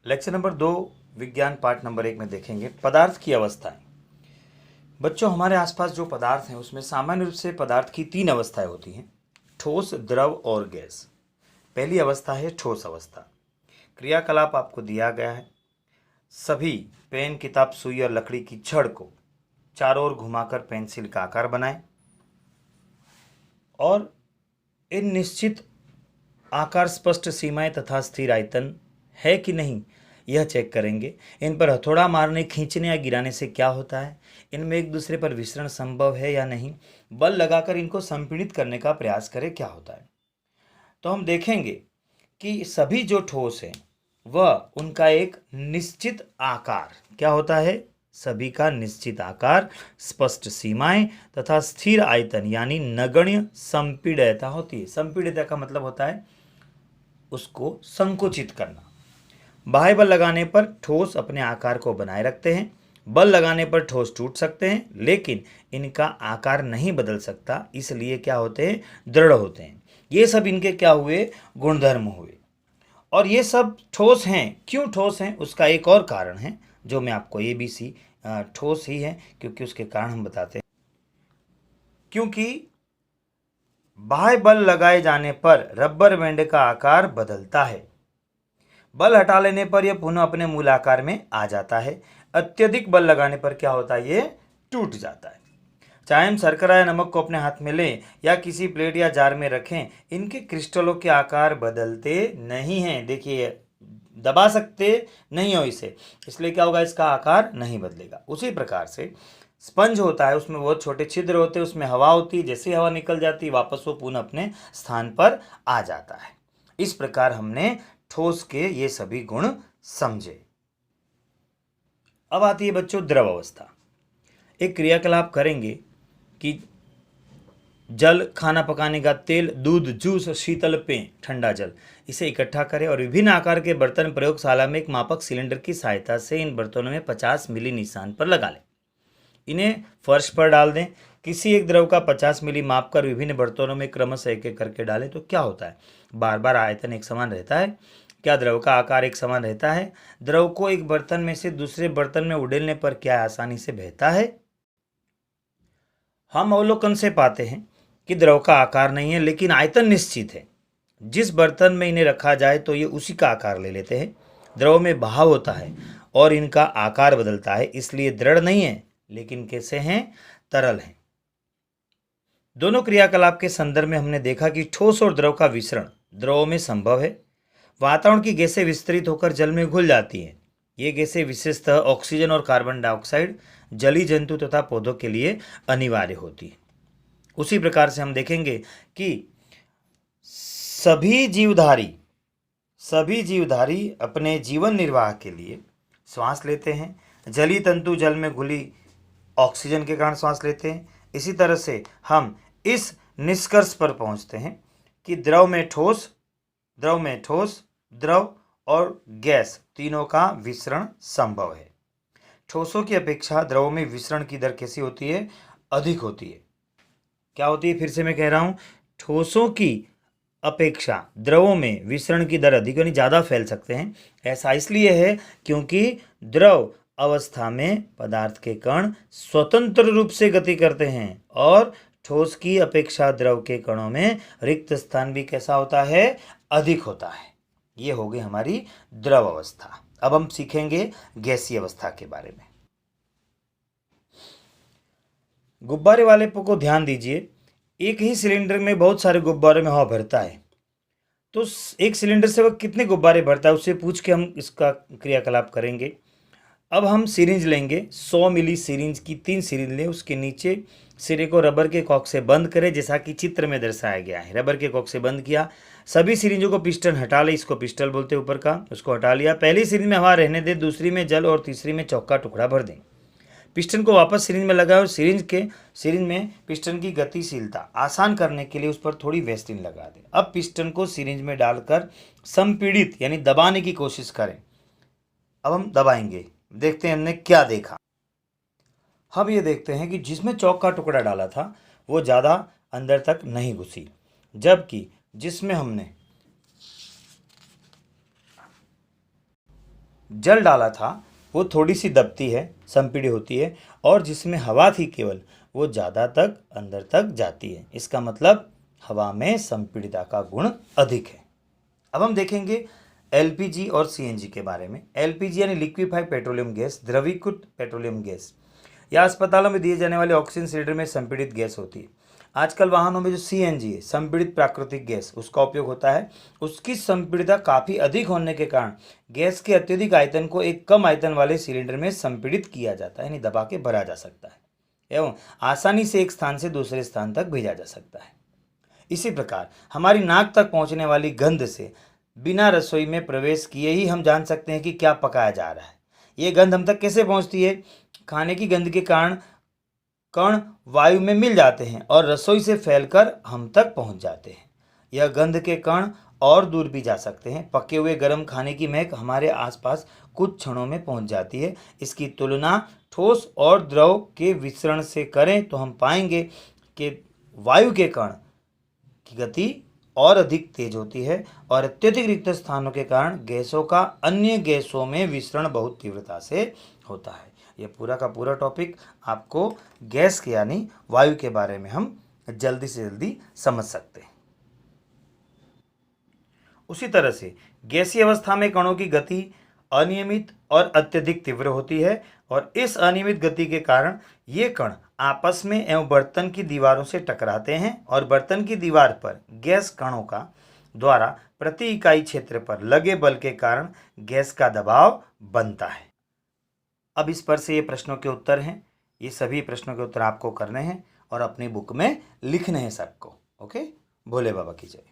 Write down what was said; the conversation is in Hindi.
लेक्चर नंबर 2 विज्ञान पाठ नंबर 1 में देखेंगे पदार्थ की अवस्थाएं। बच्चों, हमारे आसपास जो पदार्थ हैं उसमें सामान्य रूप से पदार्थ की 3 अवस्थाएं होती हैं: ठोस, द्रव और गैस। पहली अवस्था है ठोस अवस्था। क्रियाकलाप आपको दिया गया है। सभी पेन, किताब, सुई और लकड़ी की छड़ को चारों ओर घुमाकर पेंसिल का आकार बनाएं और इन निश्चित आकार, स्पष्ट सीमाएं तथा स्थिर आयतन है कि नहीं यह चेक करेंगे। इन पर हथौड़ा मारने, खींचने या गिराने से क्या होता है, इनमें एक दूसरे पर विसरण संभव है या नहीं, बल लगाकर इनको संपीड़ित करने का प्रयास करें क्या होता है। तो हम देखेंगे कि सभी जो ठोस है वह उनका एक निश्चित आकार क्या होता है, सभी का निश्चित आकार, स्पष्ट सीमाएं तथा स्थिर आयतन यानी नगण्य संपीड्यता होती है। संपीड्यता का मतलब होता है उसको संकुचित करना। बाह्य बल लगाने पर ठोस अपने आकार को बनाए रखते हैं। बल लगाने पर ठोस टूट सकते हैं, लेकिन इनका आकार नहीं बदल सकता, इसलिए क्या होते हैं, दृढ़ होते हैं। ये सब इनके क्या हुए, गुणधर्म हुए। और ये सब ठोस हैं। क्यों ठोस हैं उसका एक और कारण है जो मैं आपको ABC ठोस ही है क्योंकि उसके कारण हम बताते हैं। क्योंकि बाह्य बल लगाए जाने पर रबर बैंड का आकार बदलता है। बल हटा लेने पर यह पुनः अपने मूल आकार में आ जाता है। अत्यधिक बल लगाने पर क्या होता है, ये टूट जाता है। चाहे हम शर्करा या नमक को अपने हाथ में लें या किसी प्लेट या जार में रखें, इनके क्रिस्टलों के आकार बदलते नहीं हैं। देखिए, दबा सकते नहीं हो इसे, इसलिए क्या होगा, इसका आकार नहीं बदलेगा। उसी प्रकार से स्पंज होता है, उसमें बहुत छोटे छिद्र होते हैं, उसमें हवा होती है। जैसे हवा निकल जाती है वापस वो पुनः अपने स्थान पर आ जाता है। इस प्रकार हमने ठोस के ये सभी गुण समझे। अब आती है बच्चों द्रव अवस्था। एक क्रियाकलाप करेंगे कि जल, खाना पकाने का तेल, दूध, जूस, शीतल पेय, ठंडा जल, इसे इकट्ठा करें और विभिन्न आकार के बर्तन प्रयोगशाला में एक मापक सिलेंडर की सहायता से इन बर्तनों में 50 मिली निशान पर लगा लें। इन्हें फर्श पर डाल दें। किसी एक द्रव का 50 मिली माप कर विभिन्न बर्तनों में क्रमशः एक एक करके डालें तो क्या होता है, बार बार आयतन एक समान रहता है। क्या द्रव का आकार एक समान रहता है? द्रव को एक बर्तन में से दूसरे बर्तन में उड़ेलने पर क्या आसानी से बहता है? हम अवलोकन से पाते हैं कि द्रव का आकार नहीं है लेकिन आयतन निश्चित है। जिस बर्तन में इन्हें रखा जाए तो ये उसी का आकार ले लेते हैं। द्रव में बहाव होता है और इनका आकार बदलता है, इसलिए दृढ़ नहीं है लेकिन कैसे हैं, तरल हैं। दोनों क्रियाकलाप के संदर्भ में हमने देखा कि ठोस और द्रव का विसरण द्रवों में संभव है। वातावरण की गैसें विस्तृत होकर जल में घुल जाती हैं। ये गैसें विशेषतः ऑक्सीजन और कार्बन डाइऑक्साइड जलीय जंतु तथा पौधों के लिए अनिवार्य होती है। उसी प्रकार से हम देखेंगे कि सभी जीवधारी अपने जीवन निर्वाह के लिए श्वास लेते हैं। जलीय तंतु जल में घुली ऑक्सीजन के कारण श्वास लेते हैं। इसी तरह से हम इस निष्कर्ष पर पहुंचते हैं कि द्रव में ठोस, द्रव और गैस तीनों का विसरण संभव है। ठोसों की अपेक्षा द्रवों में विसरण की दर कैसी होती है, अधिक होती है। क्या होती है, फिर से मैं कह रहा हूं, ठोसों की अपेक्षा द्रवों में विसरण की दर अधिक यानी ज़्यादा फैल सकते हैं। ऐसा इसलिए है क्योंकि द्रव अवस्था में पदार्थ के कण स्वतंत्र रूप से गति करते हैं और ठोस की अपेक्षा द्रव के कणों में रिक्त स्थान भी कैसा होता है, अधिक होता है। ये हो गई हमारी द्रव अवस्था। अब हम सीखेंगे गैसीय अवस्था के बारे में। गुब्बारे वाले को ध्यान दीजिए, एक ही सिलेंडर में बहुत सारे गुब्बारे में हवा भरता है, तो एक सिलेंडर से वह कितने गुब्बारे भरता है उससे पूछ के हम इसका क्रियाकलाप करेंगे। अब हम सिरिंज लेंगे, 100 मिली सिरिंज की 3 सिरिंज लें, उसके नीचे सिरे को रबर के कॉक से बंद करें जैसा कि चित्र में दर्शाया गया है। रबर के कॉक से बंद किया। सभी सिरिंजों को पिस्टन हटा ले, इसको पिस्टल बोलते हैं ऊपर का, उसको हटा लिया। पहली सिरिंज में हवा रहने दें, दूसरी में जल और तीसरी में चौक का टुकड़ा भर दें। पिस्टन को वापस सिरिंज में लगाएं और सिरिंज में पिस्टन की गतिशीलता आसान करने के लिए उस पर थोड़ी वेस्लिन लगा दें। अब पिस्टन को सिरिंज में डालकर संपीड़ित यानी दबाने की कोशिश करें। अब हम दबाएंगे, देखते हैं हमने क्या देखा। हम ये देखते हैं कि जिसमें चौक का टुकड़ा डाला था वो ज़्यादा अंदर तक नहीं घुसी, जबकि जिसमें हमने जल डाला था वो थोड़ी सी दबती है, संपीड़ी होती है, और जिसमें हवा थी केवल वो ज़्यादा तक अंदर तक जाती है। इसका मतलब हवा में संपीड़िता का गुण अधिक है। अब हम देखेंगे एलपीजी और सीएनजी के बारे में। एलपीजी यानी लिक्विफाइड पेट्रोलियम गैस, द्रवीकृत पेट्रोलियम गैस, या अस्पतालों में दिए जाने वाले ऑक्सीजन सिलेंडर में संपीड़ित गैस होती है। आजकल वाहनों में जो सीएनजी है, संपीड़ित प्राकृतिक गैस, उसका उपयोग होता है। उसकी संपीड़ितता काफ़ी अधिक होने के कारण गैस के अत्यधिक आयतन को एक कम आयतन वाले सिलेंडर में संपीड़ित किया जाता है, यानी दबा के भरा जा सकता है एवं आसानी से एक स्थान से दूसरे स्थान तक भेजा जा सकता है। इसी प्रकार हमारी नाक तक पहुंचने वाली गंध से बिना रसोई में प्रवेश किए ही हम जान सकते हैं कि क्या पकाया जा रहा है। ये गंध हम तक कैसे पहुंचती है? खाने की गंध के कारण कण वायु में मिल जाते हैं और रसोई से फैलकर हम तक पहुंच जाते हैं। यह गंध के कण और दूर भी जा सकते हैं। पके हुए गर्म खाने की महक हमारे आसपास कुछ क्षणों में पहुंच जाती है। इसकी तुलना ठोस और द्रव के विसरण से करें तो हम पाएंगे कि वायु के कण की गति और अधिक तेज होती है और अत्यधिक रिक्त स्थानों के कारण गैसों का अन्य गैसों में विसरण बहुत तीव्रता से होता है। यह पूरा का पूरा टॉपिक आपको गैस के यानी वायु के बारे में हम जल्दी से जल्दी समझ सकते हैं। उसी तरह से गैसीय अवस्था में कणों की गति अनियमित और अत्यधिक तीव्र होती है और इस अनियमित गति के कारण ये कण आपस में एवं बर्तन की दीवारों से टकराते हैं और बर्तन की दीवार पर गैस कणों का द्वारा प्रति इकाई क्षेत्र पर लगे बल के कारण गैस का दबाव बनता है। अब इस पर से ये प्रश्नों के उत्तर हैं। ये सभी प्रश्नों के उत्तर आपको करने हैं और अपनी बुक में लिखने हैं सबको। ओके, भोले बाबा की जय।